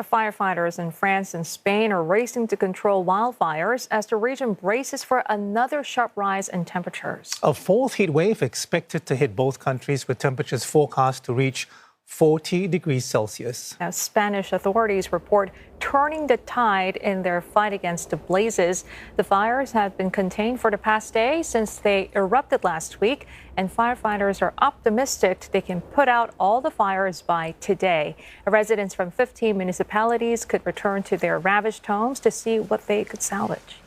Firefighters in France and Spain are racing to control wildfires as the region braces for another sharp rise in temperatures. A fourth heat wave expected to hit both countries with temperatures forecast to reach 40 degrees Celsius. As Spanish authorities report turning the tide in their fight against the blazes. The fires have been contained for the past day since they erupted last week, and firefighters are optimistic they can put out all the fires by today. Residents from 15 municipalities could return to their ravaged homes to see what they could salvage.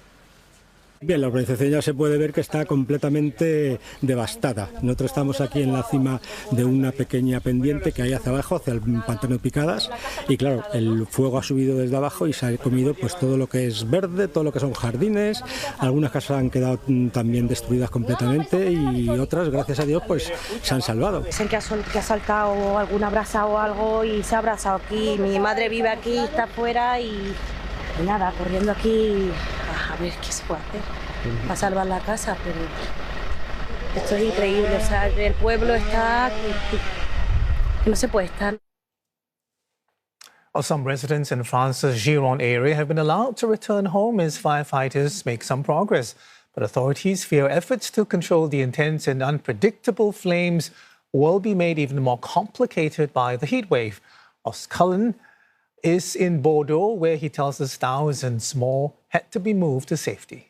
Bien, la urbanización ya se puede ver que está completamente devastada. Nosotros estamos aquí en la cima de una pequeña pendiente que hay hacia abajo, hacia el pantano de Picadas, y claro, el fuego ha subido desde abajo y se ha comido pues todo lo que es verde, todo lo que son jardines. Algunas casas han quedado también destruidas completamente y otras, gracias a Dios, pues se han salvado. Dicen que ha saltado alguna brasa o algo y se ha abrazado aquí. Mi madre vive aquí, está afuera y nada, corriendo aquí a ver qué se puede hacer para salvar la casa, pero esto es increíble, o sea, el pueblo está que no se puede estar. Well, some residents in France's Gironde area have been allowed to return home as firefighters make some progress. But authorities fear efforts to control the intense and unpredictable flames will be made even more complicated by the heat wave. Ross Cullen is in Bordeaux, where he tells us thousands more had to be moved to safety.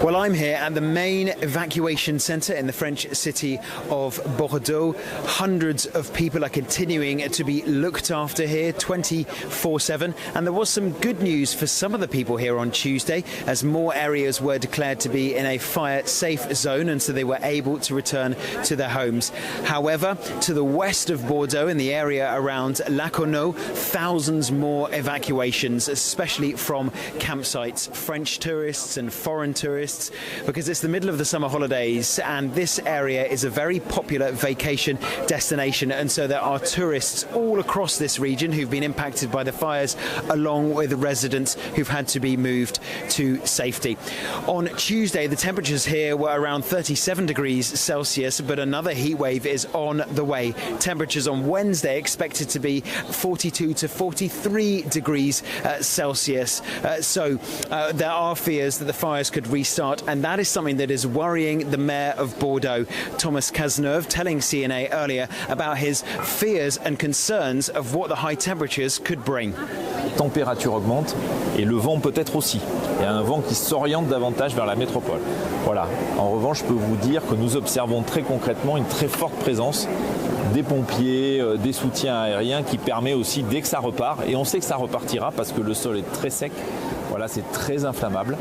Well, I'm here at the main evacuation centre in the French city of Bordeaux. Hundreds of people are continuing to be looked after here 24/7. And there was some good news for some of the people here on Tuesday, as more areas were declared to be in a fire-safe zone, and so they were able to return to their homes. However, to the west of Bordeaux, in the area around Lacournau, thousands more evacuations, especially from campsites, French tourists and foreign tourists, because it's the middle of the summer holidays and this area is a very popular vacation destination, and so there are tourists all across this region who've been impacted by the fires, along with residents who've had to be moved to safety. On Tuesday, the temperatures here were around 37 degrees Celsius, but another heat wave is on the way. Temperatures on Wednesday expected to be 42 to 43 degrees Celsius. So there are fears that the fires could restart, and that is something that is worrying the mayor of Bordeaux, Thomas Cazeneuve, telling CNA earlier about his fears and concerns of what the high temperatures could bring. La température augmente et le vent peut-être aussi. Il y a un vent qui s'oriente davantage vers la métropole. Voilà. En revanche, je peux vous dire que nous observons très concrètement une très forte présence des pompiers, des soutiens aériens qui permet aussi, dès que ça repart, et on sait que ça repartira parce que le sol est très sec, voilà, c'est très inflammable.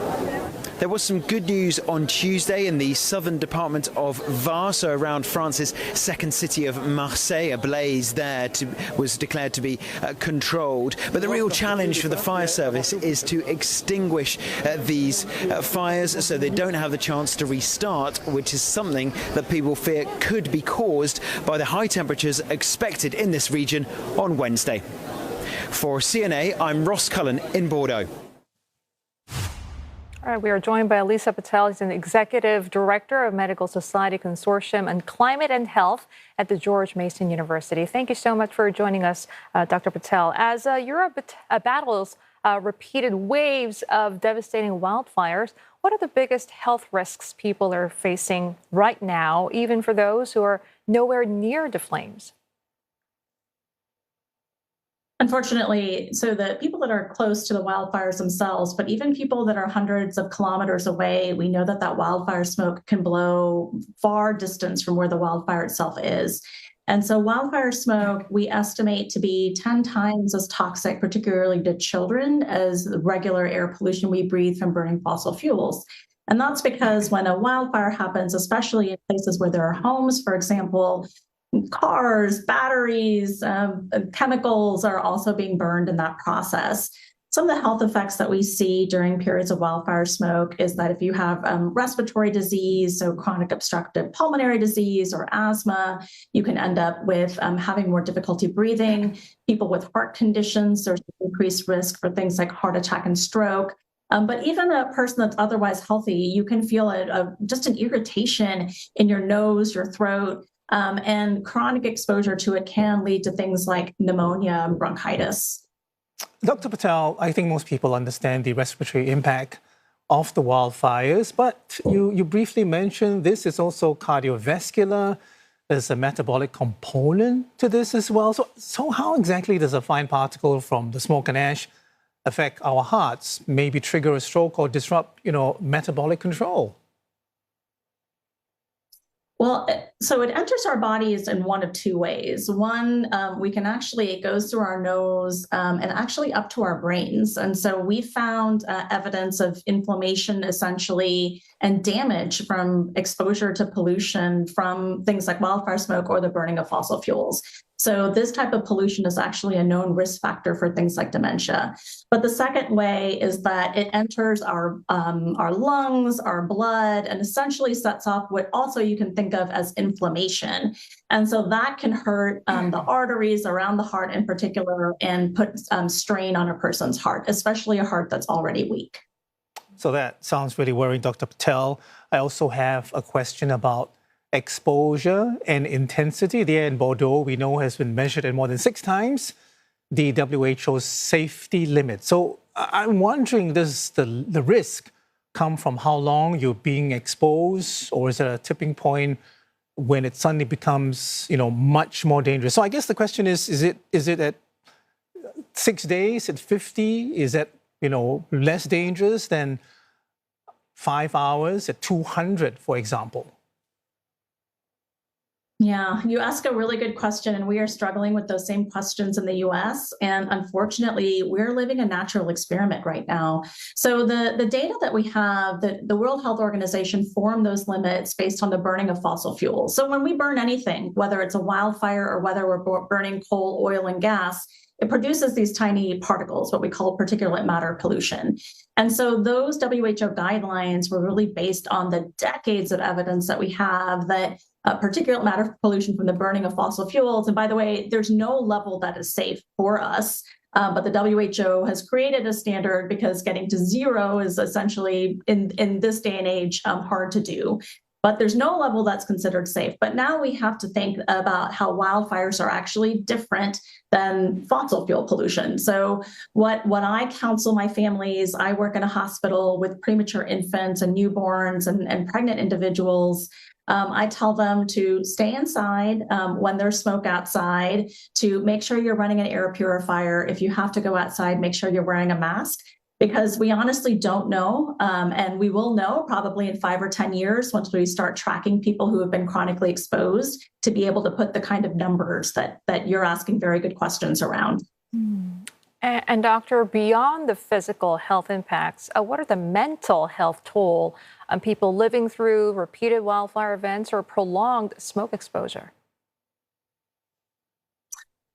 There was some good news on Tuesday in the southern department of Var, so around France's second city of Marseille. A blaze there was declared to be controlled. But the real challenge for the fire service is to extinguish these fires so they don't have the chance to restart, which is something that people fear could be caused by the high temperatures expected in this region on Wednesday. For CNA, I'm Ross Cullen in Bordeaux. All right, we are joined by Lisa Patel. He's an executive director of Medical Society Consortium on Climate and Health at the George Mason University. Thank you so much for joining us, Dr. Patel. As Europe battles repeated waves of devastating wildfires, what are the biggest health risks people are facing right now, even for those who are nowhere near the flames? Unfortunately, so the people that are close to the wildfires themselves, but even people that are hundreds of kilometers away, we know that that wildfire smoke can blow far distance from where the wildfire itself is. And so wildfire smoke, we estimate to be 10 times as toxic, particularly to children, as the regular air pollution we breathe from burning fossil fuels. And that's because when a wildfire happens, especially in places where there are homes, for example, cars, batteries, chemicals are also being burned in that process. Some of the health effects that we see during periods of wildfire smoke is that if you have respiratory disease, so chronic obstructive pulmonary disease or asthma, you can end up with having more difficulty breathing. People with heart conditions, there's increased risk for things like heart attack and stroke. But even a person that's otherwise healthy, you can feel just an irritation in your nose, your throat. And chronic exposure to it can lead to things like pneumonia and bronchitis. Dr. Patel, I think most people understand the respiratory impact of the wildfires, but you briefly mentioned this is also cardiovascular. There's a metabolic component to this as well. So how exactly does a fine particle from the smoke and ash affect our hearts, maybe trigger a stroke or disrupt, metabolic control? Well, so it enters our bodies in one of two ways. One, it goes through our nose and actually up to our brains. And so we found evidence of inflammation essentially and damage from exposure to pollution from things like wildfire smoke or the burning of fossil fuels. So this type of pollution is actually a known risk factor for things like dementia. But the second way is that it enters our lungs, our blood, and essentially sets off what also you can think of as inflammation. And so that can hurt the arteries around the heart in particular and put strain on a person's heart, especially a heart that's already weak. So that sounds really worrying, Dr. Patel. I also have a question about exposure and intensity. The air in Bordeaux, we know, has been measured at more than 6 times the WHO's safety limit. So I'm wondering, does the risk come from how long you're being exposed, or is there a tipping point when it suddenly becomes, much more dangerous? So I guess the question is it at 6 days, at 50? Is that, less dangerous than 5 hours at 200, for example? Yeah, you ask a really good question, and we are struggling with those same questions in the US. And unfortunately, we're living a natural experiment right now. So the data that we have, the World Health Organization formed those limits based on the burning of fossil fuels. So when we burn anything, whether it's a wildfire or whether we're burning coal, oil, and gas, it produces these tiny particles, what we call particulate matter pollution. And so those WHO guidelines were really based on the decades of evidence that we have that particulate matter pollution from the burning of fossil fuels. And by the way, there's no level that is safe for us. But the WHO has created a standard because getting to zero is essentially, in this day and age, hard to do. But there's no level that's considered safe. But now we have to think about how wildfires are actually different than fossil fuel pollution. So what I counsel my families, I work in a hospital with premature infants and newborns and pregnant individuals. I tell them to stay inside when there's smoke outside, to make sure you're running an air purifier. If you have to go outside, make sure you're wearing a mask, because we honestly don't know. And we will know probably in 5 or 10 years once we start tracking people who have been chronically exposed to be able to put the kind of numbers that you're asking very good questions around. And doctor, beyond the physical health impacts, what are the mental health toll on people living through repeated wildfire events or prolonged smoke exposure?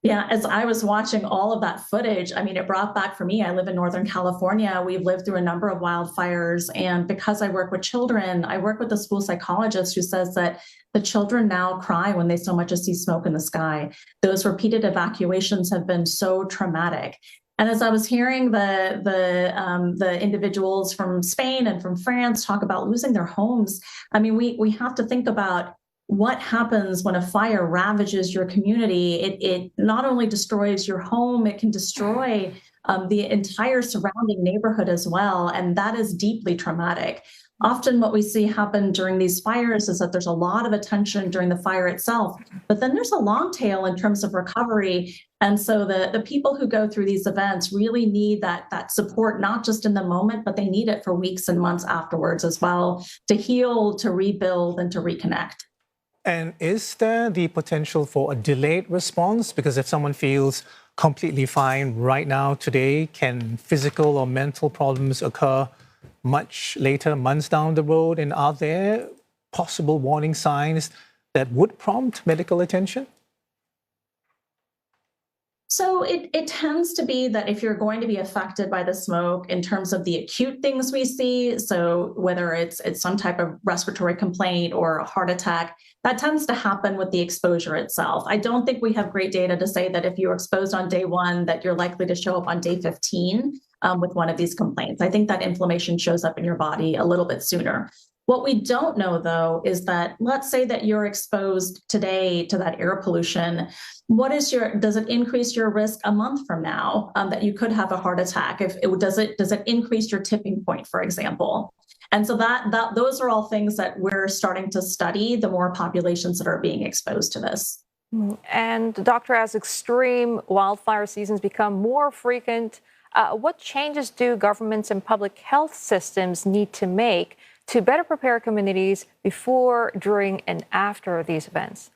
Yeah, as I was watching all of that footage, it brought back for me, I live in Northern California. We've lived through a number of wildfires. And because I work with children, I work with a school psychologist who says that the children now cry when they so much as see smoke in the sky. Those repeated evacuations have been so traumatic. And as I was hearing the individuals from Spain and from France talk about losing their homes, we have to think about what happens when a fire ravages your community. It not only destroys your home, it can destroy the entire surrounding neighborhood as well. And that is deeply traumatic. Often what we see happen during these fires is that there's a lot of attention during the fire itself, but then there's a long tail in terms of recovery. And so the people who go through these events really need that support, not just in the moment, but they need it for weeks and months afterwards as well, to heal, to rebuild, and to reconnect. And is there the potential for a delayed response? Because if someone feels completely fine right now, today, can physical or mental problems occur much later, months down the road? And are there possible warning signs that would prompt medical attention? So it tends to be that if you're going to be affected by the smoke in terms of the acute things we see, so whether it's some type of respiratory complaint or a heart attack, that tends to happen with the exposure itself. I don't think we have great data to say that if you're exposed on day 1, that you're likely to show up on day 15 with one of these complaints. I think that inflammation shows up in your body a little bit sooner. What we don't know, though, is that let's say that you're exposed today to that air pollution. Does it increase your risk a month from now that you could have a heart attack? Does it increase your tipping point, for example? And so those are all things that we're starting to study, the more populations that are being exposed to this. And doctor, as extreme wildfire seasons become more frequent, what changes do governments and public health systems need to make to better prepare communities before, during, and after these events?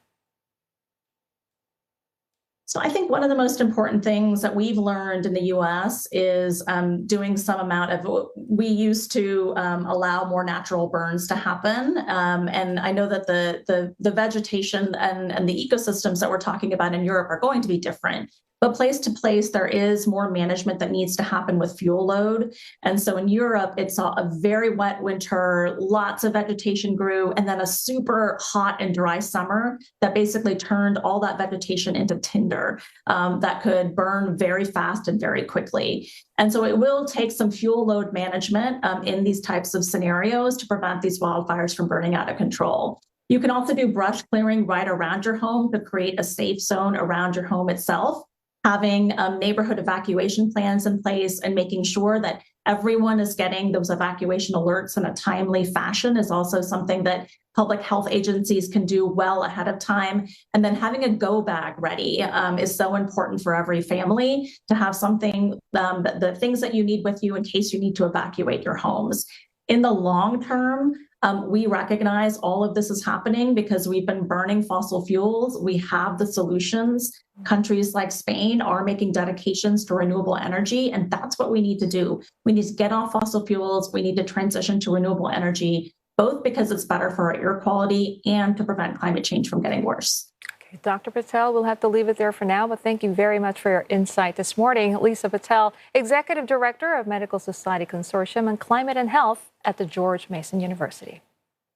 So I think one of the most important things that we've learned in the U.S. is doing some amount of, we used to allow more natural burns to happen. And I know that the vegetation and the ecosystems that we're talking about in Europe are going to be different. But place to place, there is more management that needs to happen with fuel load. And so in Europe, it saw a very wet winter, lots of vegetation grew, and then a super hot and dry summer that basically turned all that vegetation into tinder that could burn very fast and very quickly. And so it will take some fuel load management in these types of scenarios to prevent these wildfires from burning out of control. You can also do brush clearing right around your home to create a safe zone around your home itself. Having neighborhood evacuation plans in place and making sure that everyone is getting those evacuation alerts in a timely fashion is also something that public health agencies can do well ahead of time. And then having a go bag ready is so important for every family to have something, the things that you need with you in case you need to evacuate your homes. In the long term, we recognize all of this is happening because we've been burning fossil fuels. We have the solutions. Countries like Spain are making dedications to renewable energy, and that's what we need to do. We need to get off fossil fuels. We need to transition to renewable energy, both because it's better for our air quality and to prevent climate change from getting worse. Okay, Dr. Patel, we'll have to leave it there for now, but thank you very much for your insight this morning. Lisa Patel, Executive Director of Medical Society Consortium on Climate and Health at the George Mason University.